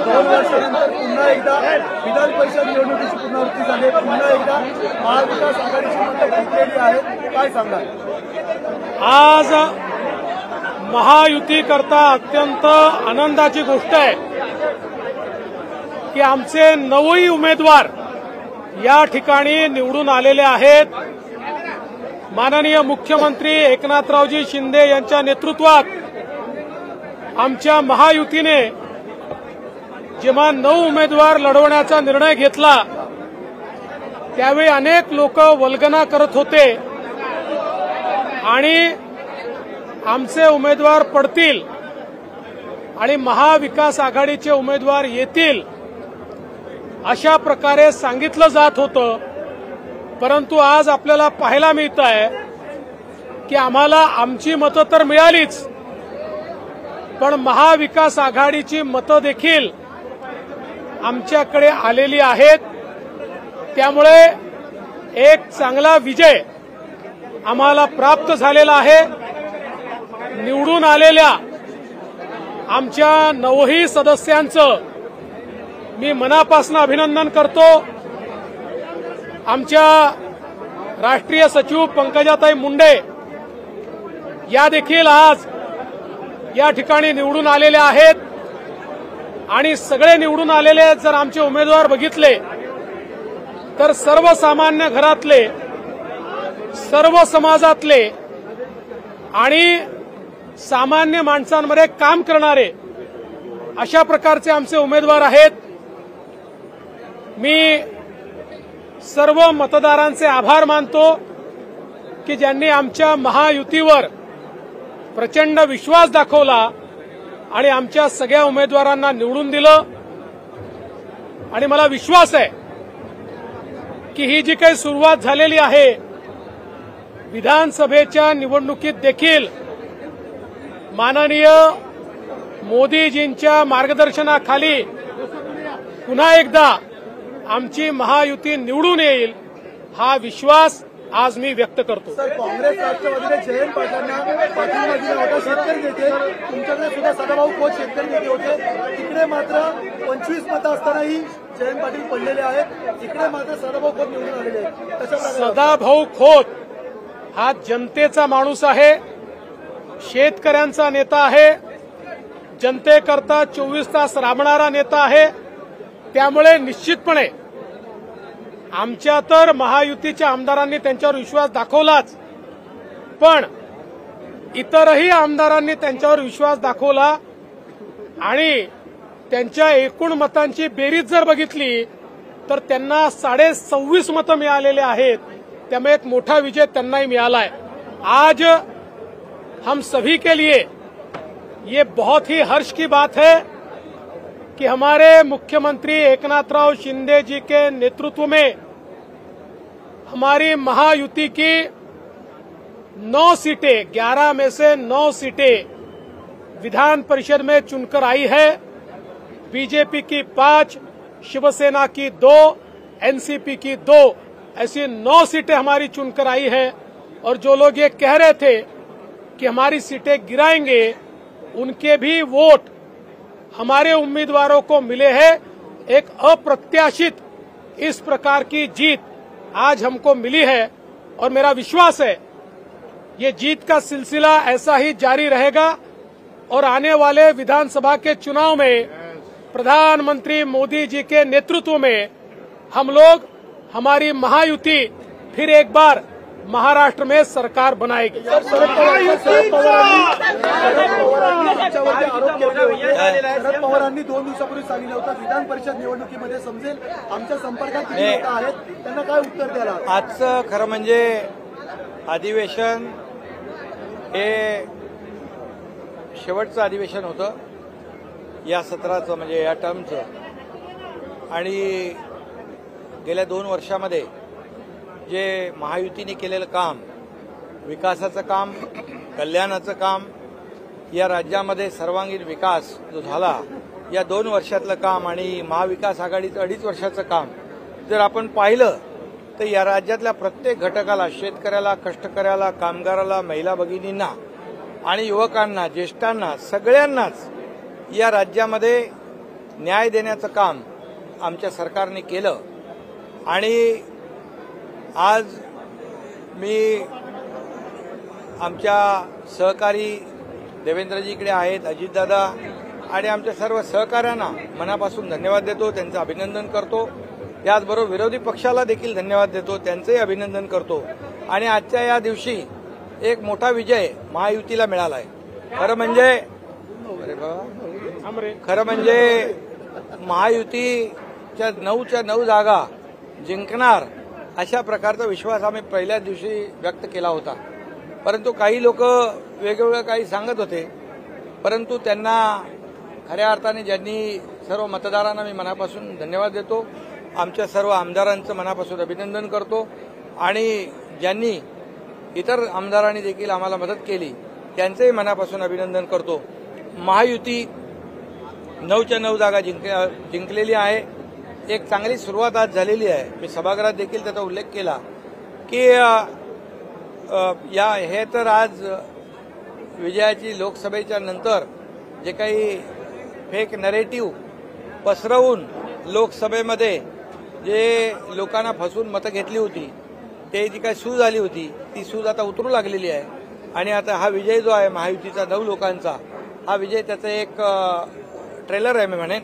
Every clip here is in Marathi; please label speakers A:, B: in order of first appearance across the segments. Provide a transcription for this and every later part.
A: 2 वर्षानंतर पुन्हा एकदा विधान परिषद निवडणुकीची पुनरावृत्ती झाली, पुन्हा एकदा महाविकास आघाडीची मतं जिंकलेली आहेत, काय सांगाल?
B: आज महायुती करता अत्यंत आनंदाची गोष्ट आहे की आमचे 9 उमेदवार या ठिकाणी निवडून आलेले आहेत। माननीय मुख्यमंत्री एकनाथरावजी शिंदे यांच्या नेतृत्वात आमच्या महायुतीने जेव्हा 9 उमेदवार लढवण्याचा निर्णय घेतला त्यावेळी अनेक लोक वल्गना करत होते आणि आमचे उमेदवार पडतील आणि महाविकास आघाडीचे उमेदवार येतील अशा प्रकारे सांगितलं जात होतं। परंतु आज आपल्याला पाहायला मिळत आहे की आम्हाला आमची मतं तर मिळालीच, पण महाविकास आघाडीची मतं देखील आमच्याकडे आलेली आहेत। त्यामुळे एक चांगला विजय आम्हाला प्राप्त झालेला आहे। निवडून आलेल्या आमच्या 9 सदस्यांचं मी मनापासून अभिनंदन करतो। आमच्या राष्ट्रीय सचिव पंकजाताई मुंडे या देखील आज या ठिकाणी निवडून आलेल्या आहेत आणि सगळे निवडून आलेले जर आमचे उमेदवार बघितले तर सर्वसामान्य घरातले, सर्व समाजातले आणि सामान्य माणसांमध्ये काम करणारे अशा प्रकारचे आमचे उमेदवार आहेत। मी सर्व मतदारांचे आभार मानतो की ज्यांनी आमच्या महायुतीवर प्रचंड विश्वास दाखवला आणि आमच्या सगळ्या उमेदवारांना निवडून दिलं। आणि मला विश्वास आहे की ही जी काही सुरुवात झालेली आहे विधानसभेच्या निवडणुकीत देखील माननीय मोदीजींच्या मार्गदर्शनाखाली पुन्हा एकदा आमची महायुती निवडून येईल हा विश्वास आज मी व्यक्त करतो।
A: सर, काँग्रेस राष्ट्रवादीने जयंत पाटलांना पाठिंबा दिला होता, शेतकरी नेते तुमच्याकडे सुद्धा सदाभाऊ खोत शेतकरी नेते होते, तिकडे मात्र 25 मतं असतानाही जयंत पाटील पडलेले आहेत, इकडे मात्र सदाभाऊ खोत निवडून आलेले आहेत।
B: सदाभाऊ खोत हा जनतेचा माणूस आहे, शेतकऱ्यांचा नेता आहे, जनतेकरता 24 तास राबणारा नेता आहे। त्यामुळे निश्चितपणे आमच्या तर महायुतीच्या आमदारांनी त्यांच्यावर विश्वास दाखवलाच, पण इतरही आमदारांनी त्यांच्यावर विश्वास दाखवला आणि त्यांच्या एकूण मतांची बेरीज जर बघितली तर त्यांना 26.5 मतं मिळालेले आहेत। त्यामुळे एक मोठा विजय त्यांनाही मिळाला है। आज हम सभी के लिए ये बहुत ही हर्ष की बात है कि हमारे मुख्यमंत्री एकनाथराव शिंदे जी के नेतृत्व में हमारी महायुति की 9 सीटें, 11 में से 9 सीटें विधान परिषद में चुनकर आई है। बीजेपी की 5, शिवसेना की 2, एनसीपी की 2, ऐसी 9 सीटें हमारी चुनकर आई है। और जो लोग ये कह रहे थे कि हमारी सीटें गिराएंगे, उनके भी वोट हमारे उम्मीदवारों को मिले हैं। एक अप्रत्याशित इस प्रकार की जीत आज हमको मिली है और मेरा विश्वास है ये जीत का सिलसिला ऐसा ही जारी रहेगा और आने वाले विधानसभा के चुनाव में प्रधानमंत्री मोदी जी के नेतृत्व में हम लोग, हमारी महायुति फिर एक बार महाराष्ट्र में सरकार बनाएगी।
A: शरद पवारांनी 2 दिवसापूर्वी सांगितलं होतं विधान परिषद निवडणुकीमध्ये समजेल आमच्या संपर्कात किती लोक आहेत, त्यांना काय उत्तर द्यायला?
C: आजचं खरं म्हणजे अधिवेशन हे शेवटचं अधिवेशन होतं या सत्राचं, म्हणजे या टर्मचं। आणि गेल्या 2 वर्षामध्ये जे महायुतीने केलेलं काम, विकासाचं काम, कल्याणाचं काम, या राज्यामध्ये सर्वांगीण विकास जो झाला या 2 वर्षातलं काम आणि महाविकास आघाडीचं 2.5 वर्षाचं काम जर आपण पाहिलं तर या राज्यातल्या प्रत्येक घटकाला, शेतकऱ्याला, कष्टकऱ्याला, कामगाराला, महिला भगिनींना आणि युवकांना, ज्येष्ठांना, सगळ्यांनाच या राज्यामध्ये न्याय देण्याचं काम आमच्या सरकारने केलं आणि आज मी आमच्या सहकारी देवेंद्रजी इकडे आहेत, अजितदादा आणि आमच्या सर्व सहकाऱ्यांना मनापासून धन्यवाद देतो, त्यांचं अभिनंदन करतो. त्याचबरोबर विरोधी पक्षाला देखील धन्यवाद देतो, त्यांचंही अभिनंदन करतो. आणि आजच्या या दिवशी एक मोठा विजय महायुतीला मिळाला आहे. खरं म्हणजे महायुतीच्या 9च्या 9 जागा जिंकणार अशा प्रकारचा विश्वास आम्ही पहिल्याच दिवशी व्यक्त केला होता. परंतु काही लोक वेगवेगळं काही सांगत होते, परंतु त्यांना खऱ्या अर्थाने ज्यांनी सर्व मतदारांना मी मनापासून धन्यवाद देतो, आमच्या सर्व आमदारांचं मनापासून अभिनंदन करतो आणि ज्यांनी इतर आमदारांनी देखील आम्हाला मदत केली त्यांचंही मनापासून अभिनंदन करतो. महायुती 9च्या 9 जागा जिंकलेली आहे. एक चांगली सुरुवात आज झालेली आहे. मी सभागृहात देखील त्याचा उल्लेख केला की हे तर आज विजयाची लोकसभेच्या नंतर जे काही फेक नरेटिव्ह पसरवून लोकसभेमध्ये जे लोकांना फसवून मतं घेतली होती, ते जी काही सूज आली होती ती सूज आता उतरू लागलेली आहे. आणि आता हा विजय जो आहे महायुतीचा 9 लोकांचा, हा विजय त्याचा एक ट्रेलर आहे मी म्हणेन.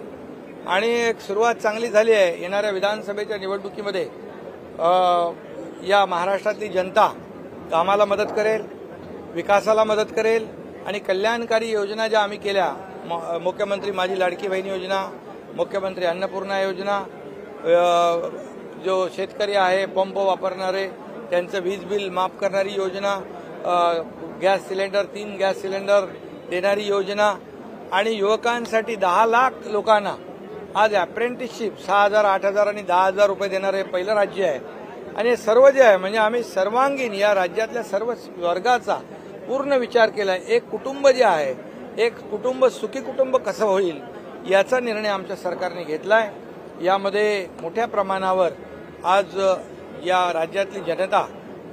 C: आणि एक सुरुवात चांगली झाली आहे. येणाऱ्या विधानसभेच्या निवडणुकीमध्ये या महाराष्ट्रातली जनता कामाला मदत करेल, विकासाला मदत करेल आणि कल्याणकारी योजना ज्या आम्ही केल्या, मुख्यमंत्री माझी लाडकी बहीण योजना, मुख्यमंत्री अन्नपूर्णा योजना, जो शेतकरी आहे पंप वापरणारे त्यांचं वीज बिल माफ करणारी योजना, गॅस सिलेंडर 3 गॅस सिलेंडर देणारी योजना आणि युवकांसाठी 10 लाख लोकांना आज अप्रेंटिसशिप 6,000, 8,000 आणि 10,000 रुपये देणारे पहिलं राज्य आहे. आणि हे सर्व जे आहे म्हणजे आम्ही सर्वांगीण या राज्यातल्या सर्व वर्गाचा पूर्ण विचार केला. एक कुटुंब जे आहे, एक कुटुंब सुखी कुटुंब कसं होईल याचा निर्णय आमच्या सरकारने घेतलाय. यामध्ये मोठ्या प्रमाणावर आज या राज्यातली जनता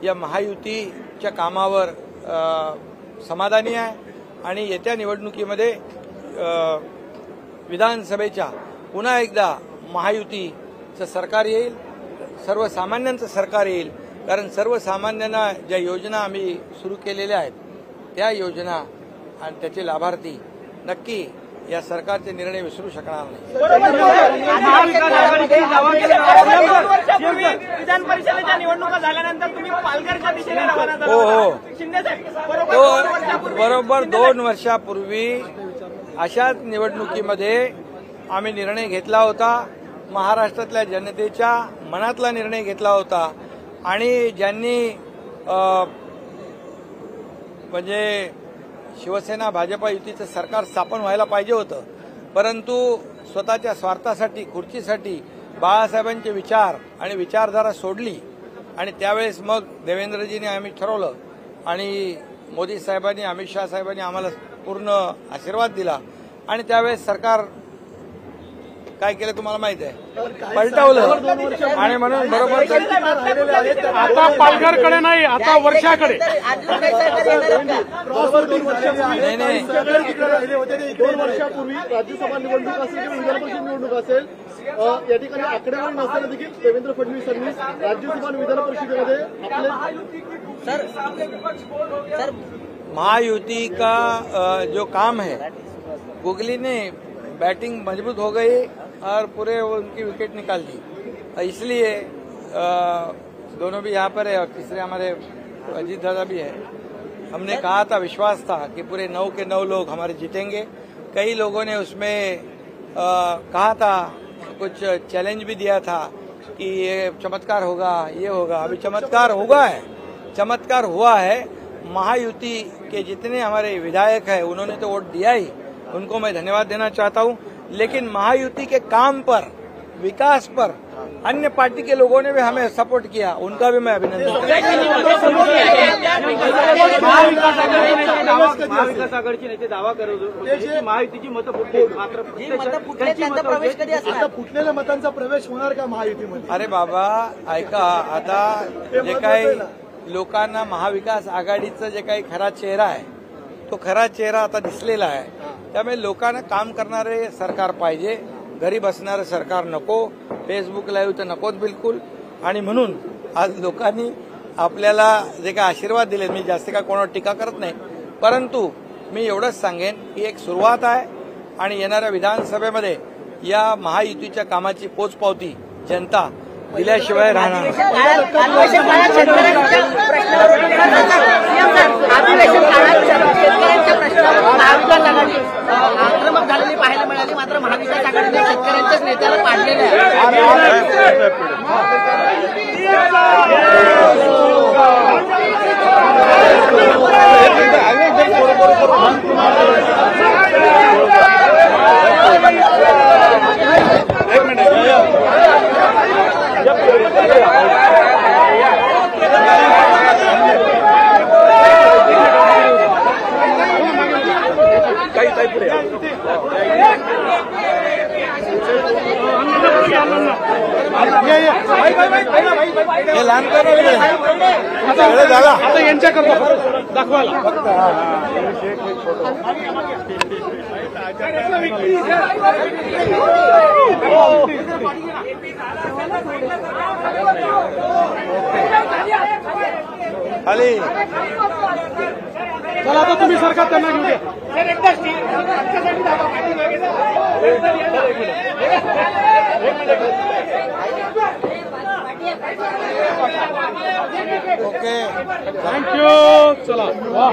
C: या महायुतीच्या कामावर समाधानी आहे आणि येत्या निवडणुकीमध्ये विधानसभेच्या पुन्हा एकदा महायुतीचं सरकार येईल, सर्वसामान्यांचं सरकार येईल. कारण सर्वसामान्यांना ज्या योजना आम्ही सुरू केलेल्या आहेत त्या योजना आणि त्याचे लाभार्थी नक्की या सरकारचे निर्णय विसरू शकणार नाही.
D: विधान परिषदेच्या निवडणुका झाल्यानंतर तुम्ही पालघरच्या दिशेने रवाना झाला.
C: हो
D: शिंदे
C: तो बरोबर 2 वर्षापूर्वी अशाच निवडणुकीमध्ये आम्ही निर्णय घेतला होता. महाराष्ट्रातल्या जनतेच्या मनातला निर्णय घेतला होता आणि ज्यांनी म्हणजे शिवसेना भाजपा युतीचं सरकार स्थापन व्हायला पाहिजे होतं, परंतु स्वतःच्या स्वार्थासाठी खुर्चीसाठी बाळासाहेबांचे विचार आणि विचारधारा सोडली. आणि त्यावेळेस मग देवेंद्रजींनी आम्ही ठरवलं आणि मोदी साहेबांनी, अमित शहा साहेबांनी आम्हाला पूर्ण आशीर्वाद दिला आणि त्यावेळेस सरकार काय केलं तुम्हाला माहित आहे, पलटवलं. आणि म्हणून बरोबर
B: आता पालघरकडे नाही, आता वर्षाकडे.
C: नाही
A: 2 वर्षापूर्वी राज्यसभा निवडणूक असेल किंवा विधान परिषद निवडणूक असेल, या ठिकाणी आकडेवारी नसताना देखील देवेंद्र फडणवीसांनी राज्यसभा आणि विधान परिषदेमध्ये आपले
C: महायुति का जो काम है, गुगली ने बैटिंग मजबूत हो गई और पूरे उनकी विकेट निकाल दी. इसलिए दोनों भी यहाँ पर है और तीसरे हमारे अजीत दादा भी है. हमने कहा था, विश्वास था कि पूरे 9 के 9 लोग हमारे जीतेंगे. कई लोगों ने उसमें कहा था, कुछ चैलेंज भी दिया था कि ये चमत्कार होगा, ये होगा. अभी चमत्कार होगा है, चमत्कार हुआ है. महायुति के जितने हमारे विधायक हैं उन्होंने तो वोट दिया ही, उनको मैं धन्यवाद देना चाहता हूं. लेकिन महायुति के काम पर, विकास पर अन्य पार्टी के लोगों ने भी हमें सपोर्ट किया, उनका भी मैं अभिनंदन करता
D: महाविकास आघाडीचे नेते दावा करत होते महायुतीची मतं फुटली, मात्र
A: आता फुटलेल्या मतांचा प्रवेश होणार का महायुतीमध्ये?
C: अरे बाबा ऐका, आता जे काही लोकांना महाविकास आघाडीचा जे काही खरा चेहरा आहे तो खरा चेहरा आता दिसलेला आहे. त्यामुळे लोकांना काम करणारे सरकार पाहिजे, घरी बसणारं सरकार नको, फेसबुक लाईव्ह तर नकोच बिलकुल. आणि म्हणून आज लोकांनी आपल्याला जे काय आशीर्वाद दिले, मी जास्त काय कोणावर टीका करत नाही, परंतु मी एवढंच सांगेन की एक सुरुवात आहे आणि येणाऱ्या विधानसभेमध्ये या महायुतीच्या कामाची पोचपावती जनता दिल्याशिवाय राहणार नाही.
D: अधिवेशन काळात शेतकऱ्यांच्या प्रश्नावर महाविकास आघाडी आक्रमक झालेली पाहायला मिळाली. मात्र महाविकास आघाडीने शेतकऱ्यांच्याच नेत्याला पाडलेलं
C: हे लहानपणी झाला
B: आता यांच्याकरता दाखवायला
C: खाली
B: चला आता तुम्ही सरकार त्यांना घेऊ द्या.
C: Okay
B: thank you. चला वा.